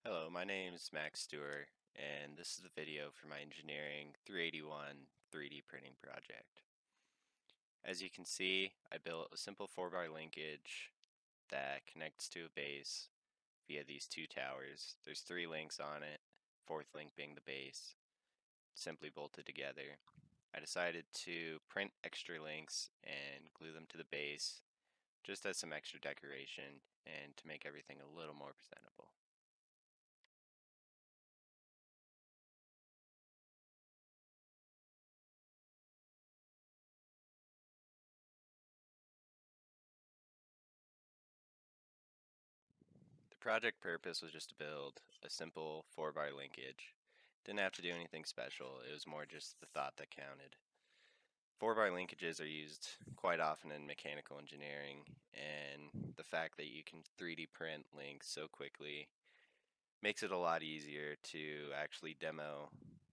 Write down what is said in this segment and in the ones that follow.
Hello, my name is Mack Stuhr, and this is a video for my Engineering 381 3D printing project. As you can see, I built a simple 4-bar linkage that connects to a base via these two towers. There's 3 links on it, fourth link being the base, simply bolted together. I decided to print extra links and glue them to the base just as some extra decoration and to make everything a little more presentable. The project purpose was just to build a simple 4-bar linkage. Didn't have to do anything special, it was more just the thought that counted. 4-bar linkages are used quite often in mechanical engineering, and the fact that you can 3D print links so quickly makes it a lot easier to actually demo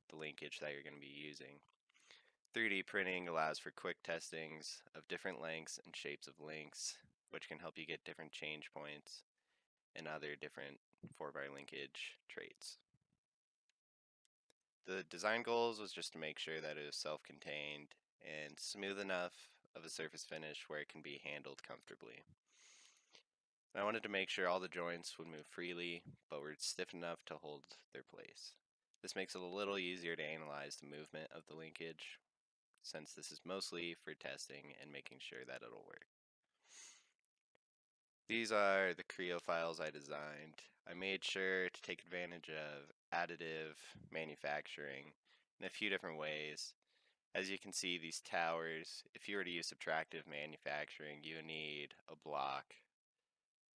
the linkage that you're going to be using. 3D printing allows for quick testings of different lengths and shapes of links, which can help you get different change points and other different 4-bar linkage traits. The design goals was just to make sure that it was self-contained and smooth enough of a surface finish where it can be handled comfortably. I wanted to make sure all the joints would move freely, but were stiff enough to hold their place. This makes it a little easier to analyze the movement of the linkage, since this is mostly for testing and making sure that it'll work. These are the Creo files I designed. I made sure to take advantage of additive manufacturing in a few different ways. As you can see, these towers, if you were to use subtractive manufacturing, you need a block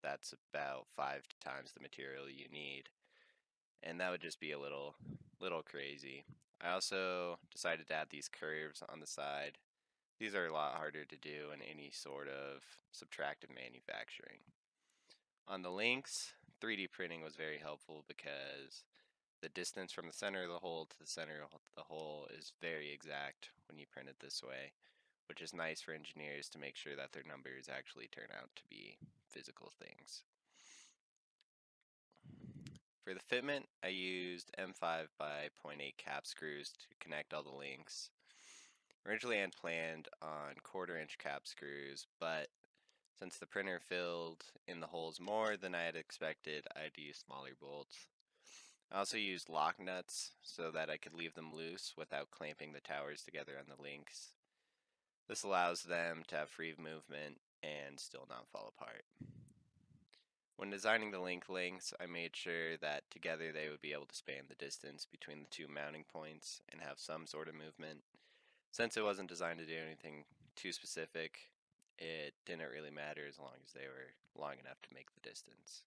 that's about 5 times the material you need, and that would just be a little crazy. I also decided to add these curves on the side. These are a lot harder to do in any sort of subtractive manufacturing. On the links, 3D printing was very helpful because the distance from the center of the hole to the center of the hole is very exact when you print it this way, which is nice for engineers to make sure that their numbers actually turn out to be physical things. For the fitment, I used M5 by 0.8 cap screws to connect all the links. Originally I had planned on 1/4-inch cap screws, but since the printer filled in the holes more than I had expected, I'd use smaller bolts. I also used lock nuts so that I could leave them loose without clamping the towers together on the links. This allows them to have free movement and still not fall apart. When designing the link lengths, I made sure that together they would be able to span the distance between the two mounting points and have some sort of movement. Since it wasn't designed to do anything too specific, it didn't really matter as long as they were long enough to make the distance.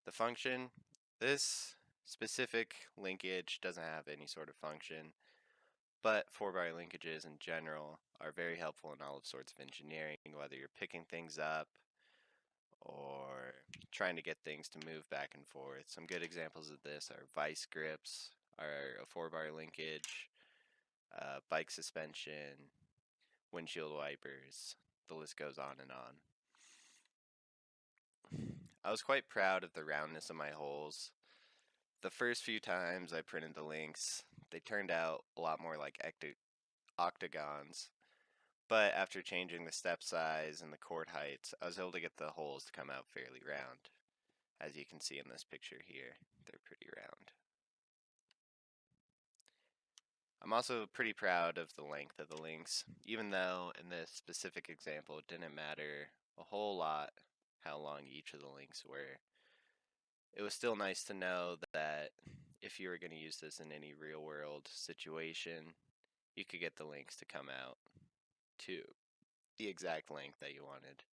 The function, this specific linkage doesn't have any sort of function, but 4-bar linkages in general are very helpful in all sorts of engineering, whether you're picking things up or trying to get things to move back and forth. Some good examples of this are vice grips, are a 4-bar linkage, bike suspension, windshield wipers, the list goes on and on. I was quite proud of the roundness of my holes. The first few times I printed the links, they turned out a lot more like octagons, but after changing the step size and the chord heights, I was able to get the holes to come out fairly round. As you can see in this picture here, they're pretty round. I'm also pretty proud of the length of the links, even though in this specific example it didn't matter a whole lot how long each of the links were. It was still nice to know that if you were going to use this in any real world situation, you could get the links to come out to the exact length that you wanted.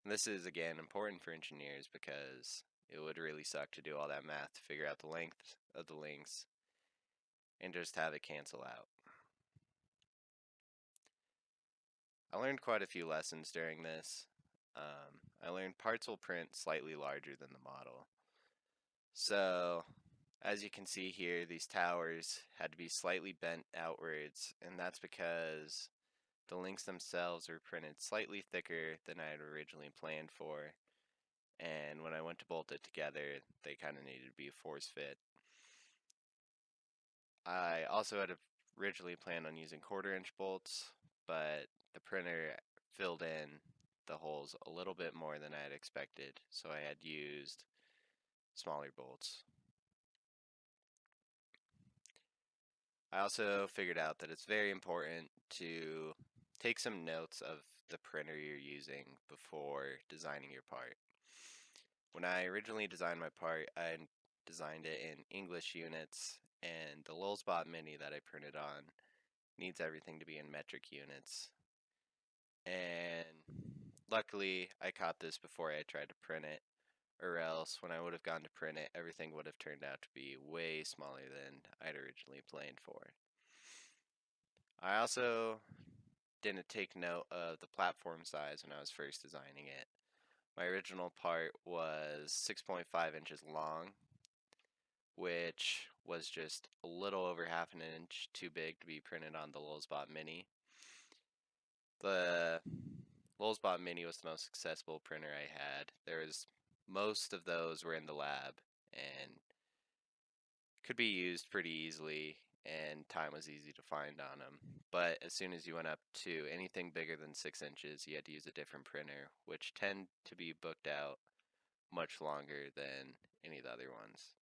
And this is again important for engineers because it would really suck to do all that math to figure out the length of the links and just have it cancel out. I learned quite a few lessons during this. I learned parts will print slightly larger than the model. So, as you can see here, these towers had to be slightly bent outwards, and that's because the links themselves were printed slightly thicker than I had originally planned for. And when I went went to bolt it together, they kind of needed to be force fit. I also had originally planned on using 1/4 inch bolts, but the printer filled in the holes a little bit more than I had expected, so I had used smaller bolts. I also figured out that it's very important to take some notes of the printer you're using before designing your part. When I originally designed my part, I designed it in English units, and the Lulzbot Mini that I printed on needs everything to be in metric units. And luckily, I caught this before I tried to print it, or else when I would have gone to print it, everything would have turned out to be way smaller than I'd originally planned for. I also didn't take note of the platform size when I was first designing it. My original part was 6.5 inches long, which was just a little over half an inch too big to be printed on the Lulzbot Mini. The Lulzbot Mini was the most accessible printer I had. Most of those were in the lab and could be used pretty easily, and time was easy to find on them. But as soon as you went up to anything bigger than 6 inches, you had to use a different printer, which tend to be booked out much longer than any of the other ones.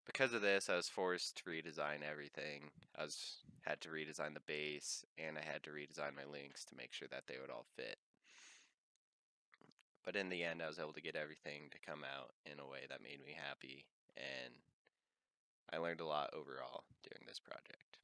Because of this, I was forced to redesign everything. Had to redesign the base, and I had to redesign my links to make sure that they would all fit. But in the end, I was able to get everything to come out in a way that made me happy, and I learned a lot overall during this project.